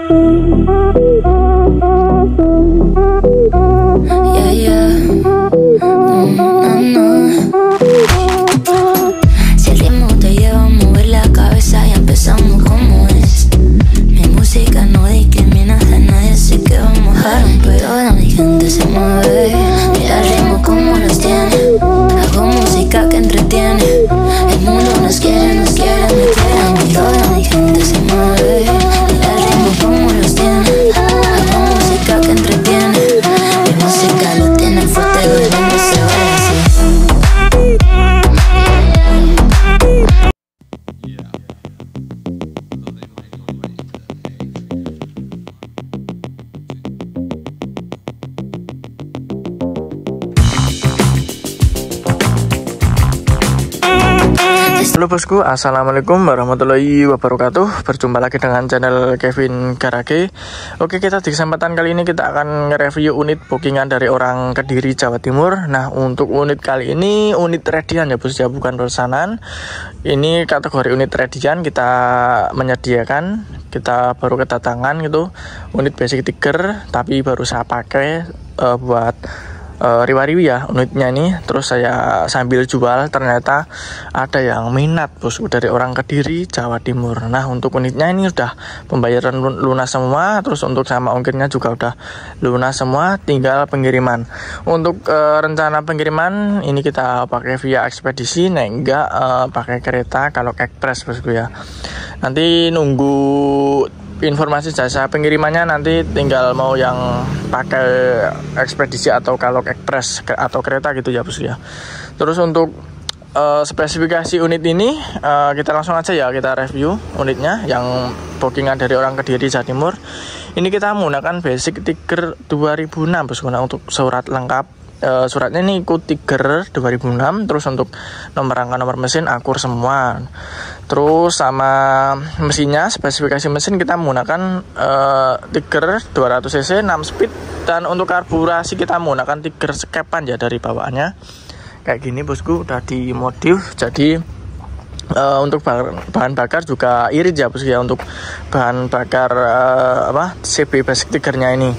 Yeah, yeah. Si el ritmo te lleva a mover la cabeza y empezamos como es. Mi música no discrimina a nadie, así que vamos a romper. Toda mi gente se mueve, mira el ritmo como los tiene. Hago música que entretiene. El mundo nos quiere meter. Toda mi gente se mueve, mira el ritmo como los tiene. Hago música que entretiene. Mi música lo tiene fuerte, el ritmo se va así. Halo bosku, assalamualaikum warahmatullahi wabarakatuh. Berjumpa lagi dengan channel Kevin Garage. Oke, kita di kesempatan kali ini kita akan nge-review unit bookingan dari orang Kediri, Jawa Timur. Nah, untuk unit kali ini unit ready-an ya bos ya, bukan pesanan. Ini kategori unit ready-an kita menyediakan. Kita baru kedatangan gitu, unit basic tiger, tapi baru saya pakai buat riwa-riwi ya unitnya ini. Terus saya sambil jual, ternyata ada yang minat bosku dari orang Kediri, Jawa Timur. Nah, untuk unitnya ini udah pembayaran lunas semua, terus untuk sama ongkirnya juga udah lunas semua, tinggal pengiriman. Untuk rencana pengiriman ini kita pakai via ekspedisi, nah enggak pakai kereta kalau ekspres bosku ya. Nanti nunggu informasi jasa pengirimannya, nanti tinggal mau yang pakai ekspedisi atau kalau ekspres atau kereta gitu ya bos ya. Terus untuk spesifikasi unit ini kita langsung aja ya, kita review unitnya yang bookingan dari orang Kediri, Jawa Timur. Ini kita menggunakan basic tiger 2006 bos. Nah, untuk surat lengkap suratnya ini ikut tiger 2006. Terus untuk nomor rangka, nomor mesin akur semua. Terus sama mesinnya, spesifikasi mesin kita menggunakan tiger 200 cc 6 speed. Dan untuk karburasi kita menggunakan tiger skepan ya dari bawaannya. Kayak gini bosku, udah dimodif. Jadi untuk bahan bakar juga irit ya bosku ya, untuk bahan bakar CB basic tigernya ini.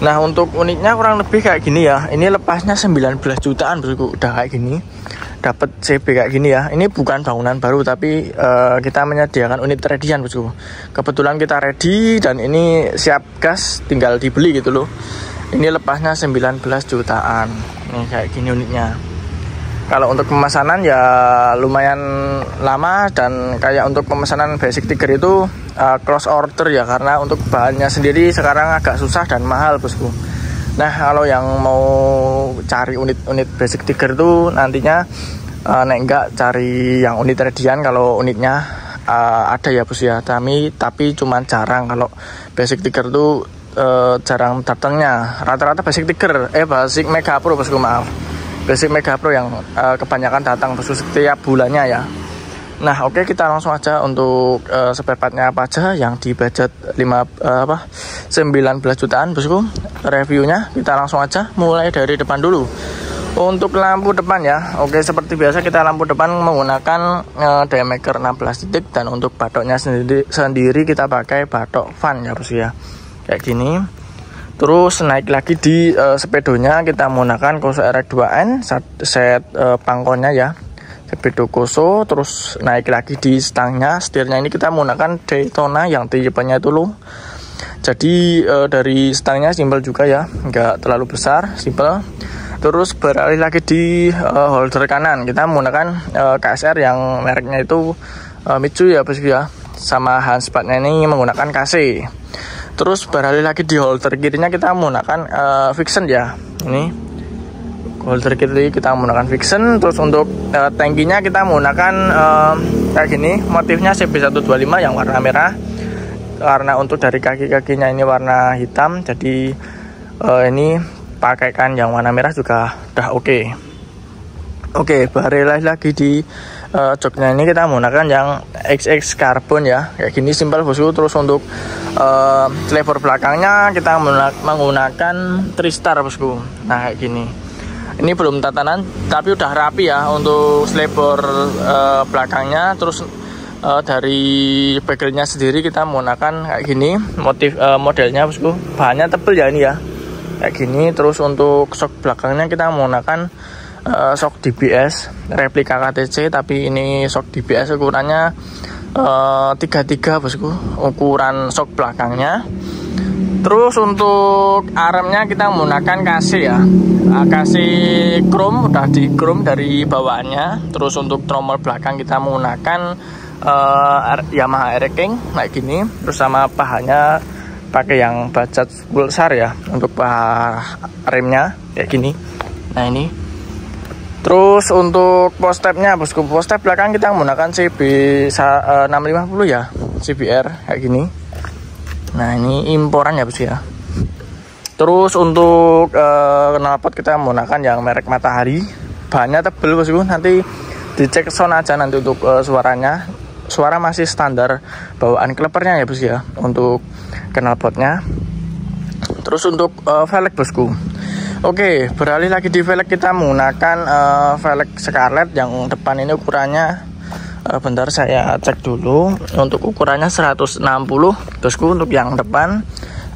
Nah, untuk unitnya kurang lebih kayak gini ya. Ini lepasnya 19 jutaan bosku, udah kayak gini. Dapat CB kayak gini ya. Ini bukan bangunan baru, tapi kita menyediakan unit ready-an bosku. Kebetulan kita ready dan ini siap gas, tinggal dibeli gitu loh. Ini lepasnya 19 jutaan. Nih kayak gini unitnya. Kalau untuk pemesanan ya lumayan lama, dan kayak untuk pemesanan basic tiger itu close order ya, karena untuk bahannya sendiri sekarang agak susah dan mahal bosku. Nah, kalau yang mau cari unit basic tiger itu nantinya nek enggak cari yang unit ready-an. Kalau unitnya ada ya bos ya, tapi cuma jarang. Kalau basic tiger itu jarang datangnya. Rata-rata basic tiger basic Mega Pro bosku, maaf. Basic Mega Pro yang kebanyakan datang bosku setiap bulannya ya. Nah, oke, kita langsung aja untuk spare partnya apa aja yang di budget 19 jutaan bosku. Reviewnya kita langsung aja mulai dari depan dulu. Untuk lampu depan ya, oke, seperti biasa kita lampu depan menggunakan diameter 16 titik, dan untuk batoknya sendiri kita pakai batok fan ya bosku ya, kayak gini. Terus naik lagi di sepedonya kita menggunakan Koso RX2N set pangkonnya ya, sepedo Koso. Terus naik lagi di stangnya, setirnya ini kita menggunakan Daytona yang tipenya itu loh. Jadi dari stangnya simpel juga ya, nggak terlalu besar, simpel. Terus beralih lagi di holder kanan, kita menggunakan KSR yang mereknya itu Mitsu ya bosku ya, sama handspatnya ini menggunakan KC. Terus beralih lagi di holder kirinya kita menggunakan Vixen ya. Ini holder kiri kita menggunakan Vixen. Terus untuk tangkinya kita menggunakan kayak gini, motifnya CB125 yang warna merah. Karena untuk dari kaki-kakinya ini warna hitam, jadi ini pakaikan yang warna merah juga udah oke. Oke, beralih lagi di joknya ini kita menggunakan yang XX carbon ya, kayak gini simpel bosku. Terus untuk lever belakangnya kita menggunakan Tristar bosku. Nah, kayak gini. Ini belum tatanan tapi udah rapi ya untuk lever belakangnya. Terus Dari bagelnya sendiri kita menggunakan kayak gini modelnya bosku, bahannya tebel ya ini ya kayak gini. Terus untuk shock belakangnya kita menggunakan shock DBS replika KTC, tapi ini shock DBS ukurannya 33 bosku ukuran shock belakangnya. Terus untuk armnya kita menggunakan kasih ya, kasih chrome, udah di chrome dari bawaannya. Terus untuk tromol belakang kita menggunakan Yamaha Air King kayak gini. Terus sama pahanya pakai yang Bajaj Pulsar ya untuk paha remnya kayak gini. Nah ini. Terus untuk post stepnya bosku, post step belakang kita menggunakan CB 650 ya, CBR kayak gini. Nah ini imporan ya bosku ya. Terus untuk knalpot kita menggunakan yang merek Matahari, bahannya tebel bosku, nanti dicek sound aja nanti untuk suaranya. Suara masih standar bawaan klepernya ya bosku ya untuk knalpotnya. Terus untuk velg bosku, oke, beralih lagi di velg, kita menggunakan velg Scarlett yang depan ini ukurannya bentar saya cek dulu. Untuk ukurannya 160 bosku untuk yang depan.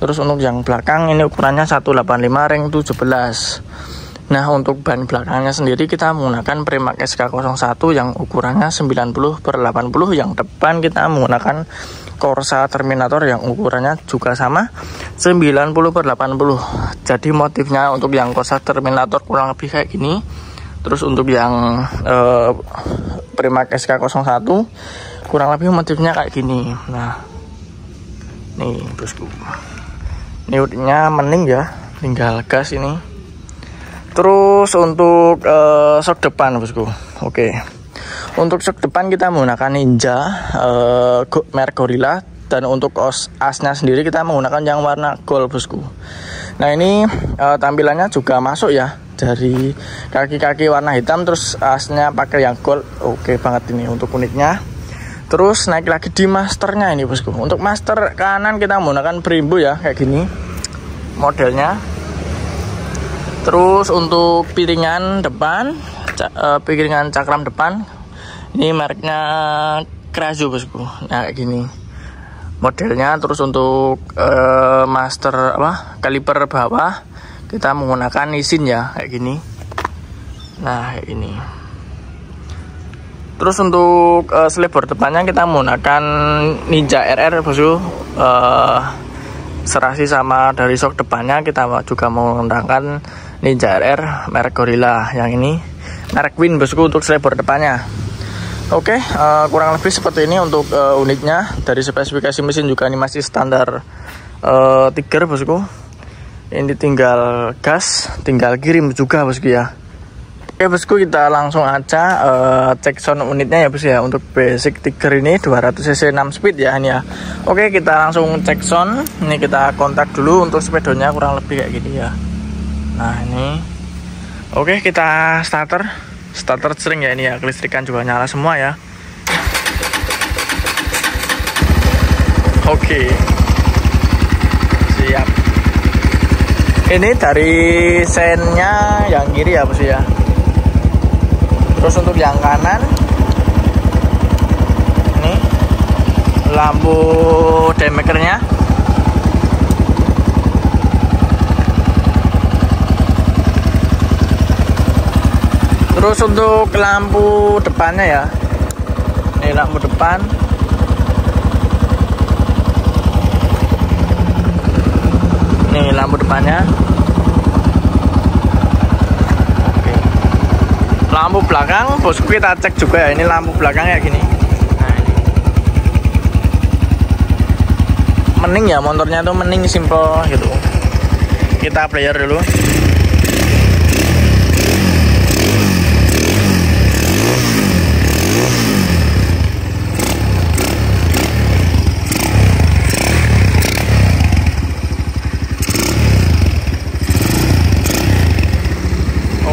Terus untuk yang belakang ini ukurannya 185 ring 17. Nah untuk ban belakangnya sendiri kita menggunakan Premac SK01 yang ukurannya 90/80. Yang depan kita menggunakan Corsa Terminator yang ukurannya juga sama 90/80. Jadi motifnya untuk yang Corsa Terminator kurang lebih kayak gini. Terus untuk yang Premac SK01 kurang lebih motifnya kayak gini. Nah nih bosku, niutnya mending ya, tinggal gas ini. Terus untuk shock depan bosku, oke. Untuk shock depan kita menggunakan Ninja merek Gorilla, dan untuk asnya sendiri kita menggunakan yang warna gold bosku. Nah ini tampilannya juga masuk ya, dari kaki-kaki warna hitam, terus asnya pakai yang gold. Oke banget ini untuk uniknya. Terus naik lagi di masternya ini bosku. Untuk master kanan kita menggunakan Brembo ya kayak gini modelnya. Terus untuk piringan depan, piringan cakram depan, ini mereknya Krazo bosku. Nah kayak gini modelnya. Terus untuk master kaliper bawah kita menggunakan Nissin ya kayak gini. Nah kayak gini. Terus untuk selebor depannya kita menggunakan Ninja RR bosku. Serasi sama dari shock depannya kita juga menggunakan Ninja RR merek Gorilla, yang ini merek Win bosku untuk selebor depannya. Oke, kurang lebih seperti ini untuk unitnya. Dari spesifikasi mesin juga ini masih standar Tiger bosku. Ini tinggal gas, tinggal kirim juga bosku ya. Oke bosku, kita langsung aja cek sound unitnya ya bosku ya. Untuk basic Tiger ini 200cc 6 speed ya ini ya. Oke, kita langsung cek sound. Ini kita kontak dulu untuk speedonya kurang lebih kayak gini ya. Nah ini. Oke, kita starter string ya ini ya. Kelistrikan juga nyala semua ya. Oke, siap. Ini dari sennya yang kiri ya bosku ya. Terus untuk yang kanan, ini lampu daymakernya. Terus untuk lampu depannya ya, ini lampu depan. Nih lampu depannya. Lampu belakang bosku kita cek juga ya, ini lampu belakang kayak gini. Nah ini mending ya, motornya tuh mending simple gitu. Kita player dulu.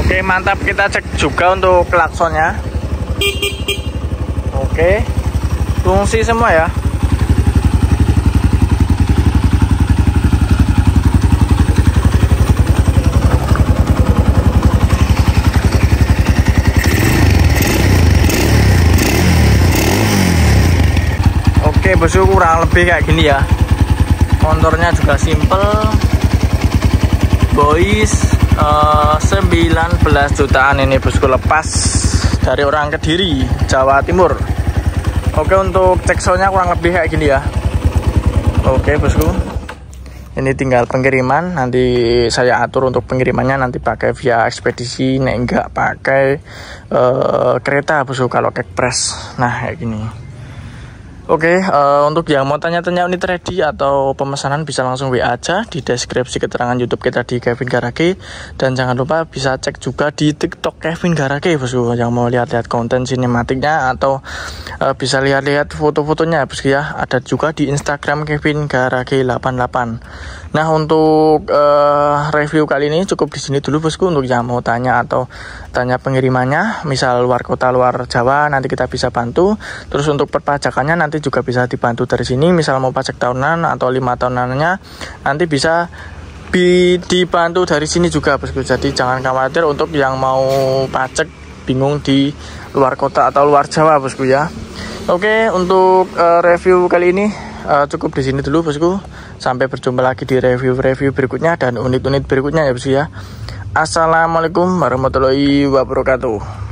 Oke mantap, kita cek juga untuk klaksonnya. Oke, fungsi semua ya. bosku kurang lebih kayak gini ya. Motornya juga simple, boys. 19 jutaan ini bosku, lepas dari orang Kediri, Jawa Timur. Oke, untuk cek soundnya kurang lebih kayak gini ya. Oke bosku, ini tinggal pengiriman. Nanti saya atur untuk pengirimannya, nanti pakai via ekspedisi, nek enggak pakai kereta bosku kalau Kekpres. Nah kayak gini. Oke, untuk yang mau tanya-tanya unit ready atau pemesanan bisa langsung WA aja di deskripsi keterangan YouTube kita di Kevin Garage. Dan jangan lupa bisa cek juga di TikTok Kevin Garage bosku, yang mau lihat-lihat konten sinematiknya atau bisa lihat-lihat foto-fotonya bosku ya. Ada juga di Instagram Kevin Garage 88. Nah, untuk review kali ini cukup di sini dulu bosku. Untuk yang mau tanya atau tanya pengirimannya, misal luar kota, luar Jawa, nanti kita bisa bantu. Terus untuk perpajakannya nanti juga bisa dibantu dari sini. Misal mau pajak tahunan atau 5 tahunannya, nanti bisa dibantu dari sini juga bosku. Jadi jangan khawatir untuk yang mau pajak bingung di luar kota atau luar Jawa bosku ya. Oke, untuk review kali ini cukup di sini dulu bosku. Sampai berjumpa lagi di review-review berikutnya dan unit-unit berikutnya ya bosku ya. Assalamualaikum warahmatullahi wabarakatuh.